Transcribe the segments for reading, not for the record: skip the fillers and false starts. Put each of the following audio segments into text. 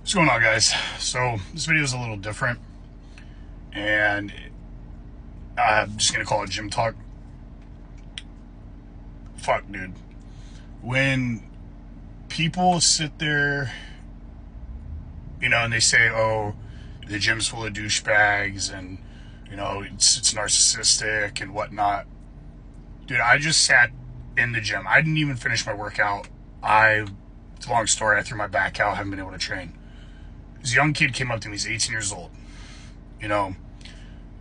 What's going on, guys? So this video is a little different, and I'm just gonna call it gym talk. Fuck, dude. When people sit there, and they say, "Oh, the gym's full of douchebags, and it's narcissistic and whatnot," dude, I just sat in the gym. I didn't even finish my workout. It's a long story. I threw my back out. Haven't been able to train. This young kid came up to me. He's 18 years old.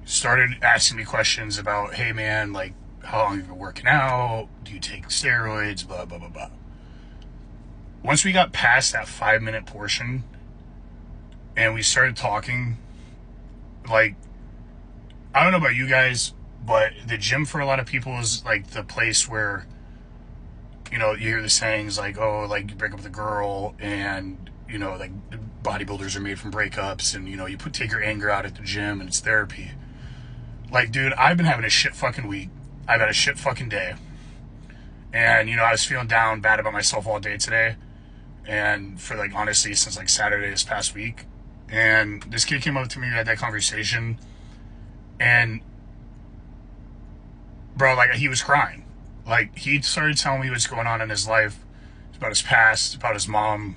Started asking me questions about, hey man, like, how long have you been working out? Do you take steroids? Blah, blah, blah, blah. Once we got past that 5-minute portion and we started talking, like, I don't know about you guys, but the gym for a lot of people is like the place where, you hear the sayings like, oh, like you break up with a girl and, like bodybuilders are made from breakups, and, you take your anger out at the gym and it's therapy. Like, dude, I've been having a shit fucking week. I've had a shit fucking day. And, I was feeling down, bad about myself all day today. And for like, honestly, since like Saturday this past week. And this kid came up to me, we had that conversation. And, bro, like, he was crying. Like, he started telling me what's going on in his life. It's about his past, about his mom.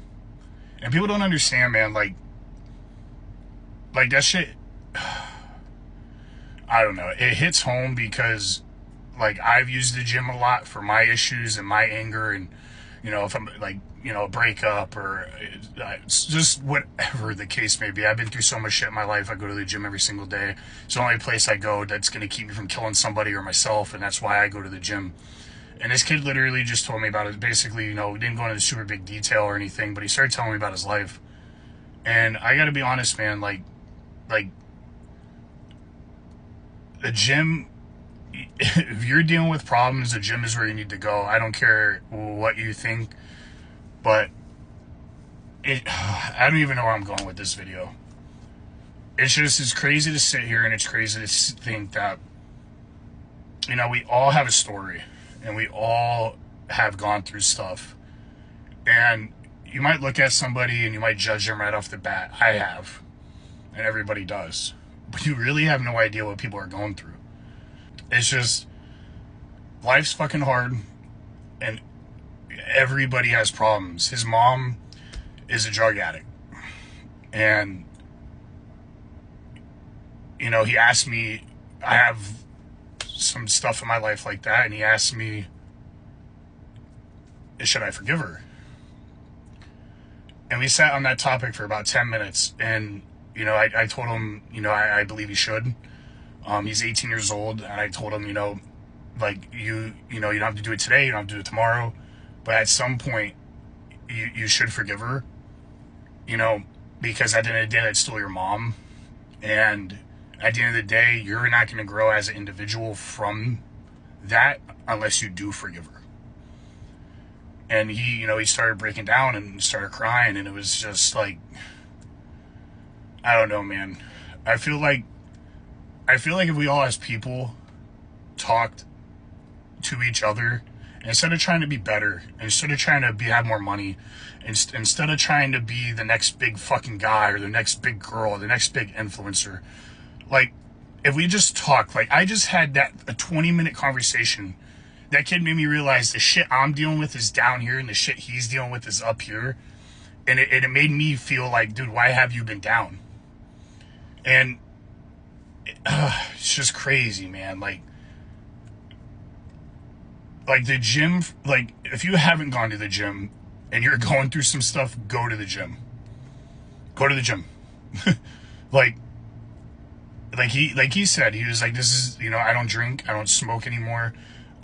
And people don't understand, man, like that shit, I don't know. It hits home because, like, I've used the gym a lot for my issues and my anger, and, if I'm, like, a breakup or it's just whatever the case may be. I've been through so much shit in my life. I go to the gym every single day. It's the only place I go that's going to keep me from killing somebody or myself, and that's why I go to the gym. And this kid literally just told me about it. Basically, we didn't go into super big detail or anything, but he started telling me about his life. And I got to be honest, man, like, the gym, if you're dealing with problems, the gym is where you need to go. I don't care what you think, but I don't even know where I'm going with this video. It's crazy to sit here, and it's crazy to think that, we all have a story. And we all have gone through stuff. And you might look at somebody and you might judge them right off the bat. I have. And everybody does. But you really have no idea what people are going through. It's just, life's fucking hard. And everybody has problems. His mom is a drug addict. And, he asked me, I have some stuff in my life like that, and he asked me, should I forgive her? And we sat on that topic for about 10 minutes, and I told him, I believe he should. He's 18 years old, and I told him, like, you don't have to do it today, you don't have to do it tomorrow, but at some point you should forgive her, because at the end of the day, that's still your mom. And at the end of the day, you're not going to grow as an individual from that unless you do forgive her. And he started breaking down and started crying, and it was just like, I don't know, man. I feel like if we all as people talked to each other, instead of trying to be better, instead of trying to have more money, instead of trying to be the next big fucking guy or the next big girl or the next big influencer, like, if we just talk, like, I just had a 20-minute conversation. That kid made me realize the shit I'm dealing with is down here and the shit he's dealing with is up here. And it made me feel like, dude, why have you been down? And it's just crazy, man. Like the gym, like, if you haven't gone to the gym and you're going through some stuff, go to the gym. Go to the gym. Like he said, he was like, this is, I don't drink, I don't smoke anymore,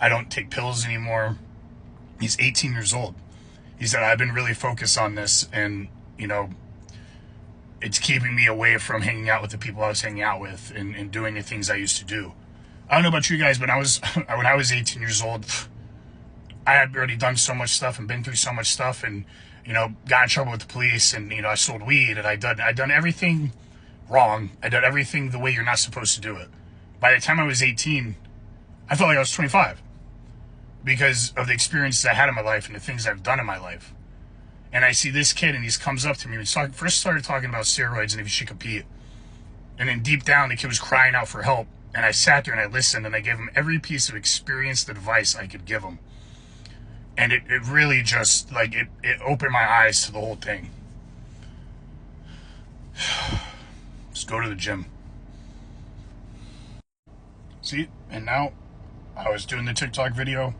I don't take pills anymore. He's 18 years old. He said, I've been really focused on this, and, it's keeping me away from hanging out with the people I was hanging out with and doing the things I used to do. I don't know about you guys, but when I was 18 years old, I had already done so much stuff and been through so much stuff, and, got in trouble with the police, and, I sold weed, and I'd done everything wrong. I did everything the way you're not supposed to do it. By the time I was 18, I felt like I was 25 because of the experiences I had in my life and the things I've done in my life. And I see this kid, and he comes up to me. First started talking about steroids and if he should compete. And then deep down, the kid was crying out for help. And I sat there and I listened, and I gave him every piece of experienced advice I could give him. And it really just, like, it opened my eyes to the whole thing. Just go to the gym. See, and now I was doing the TikTok video.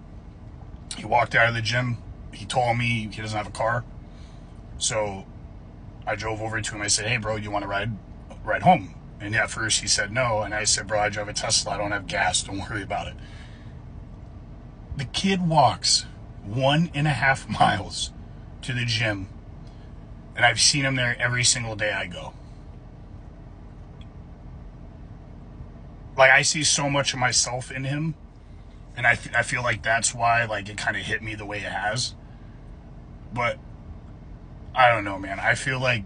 He walked out of the gym. He told me he doesn't have a car. So I drove over to him. I said, hey, bro, you want to ride home? And at first he said no. And I said, bro, I drive a Tesla. I don't have gas. Don't worry about it. The kid walks 1.5 miles to the gym. And I've seen him there every single day I go. Like, I see so much of myself in him. And I feel like that's why, like, it kind of hit me the way it has. But I don't know, man. I feel like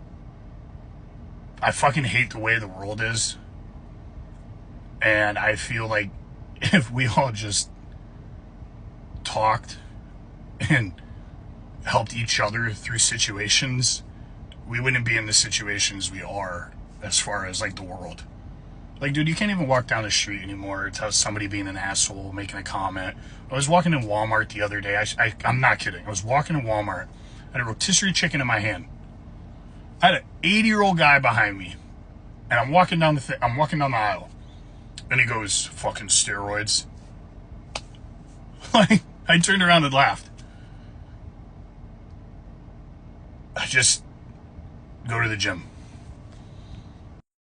I fucking hate the way the world is. And I feel like if we all just talked and helped each other through situations, we wouldn't be in the situations we are as far as, like, the world. Like, dude, you can't even walk down the street anymore without somebody being an asshole, making a comment. I was walking in Walmart the other day. I'm not kidding. I was walking in Walmart. I had a rotisserie chicken in my hand. I had an 80-year-old guy behind me. And I'm walking down the aisle. And he goes, fucking steroids. Like, I turned around and laughed. I just go to the gym.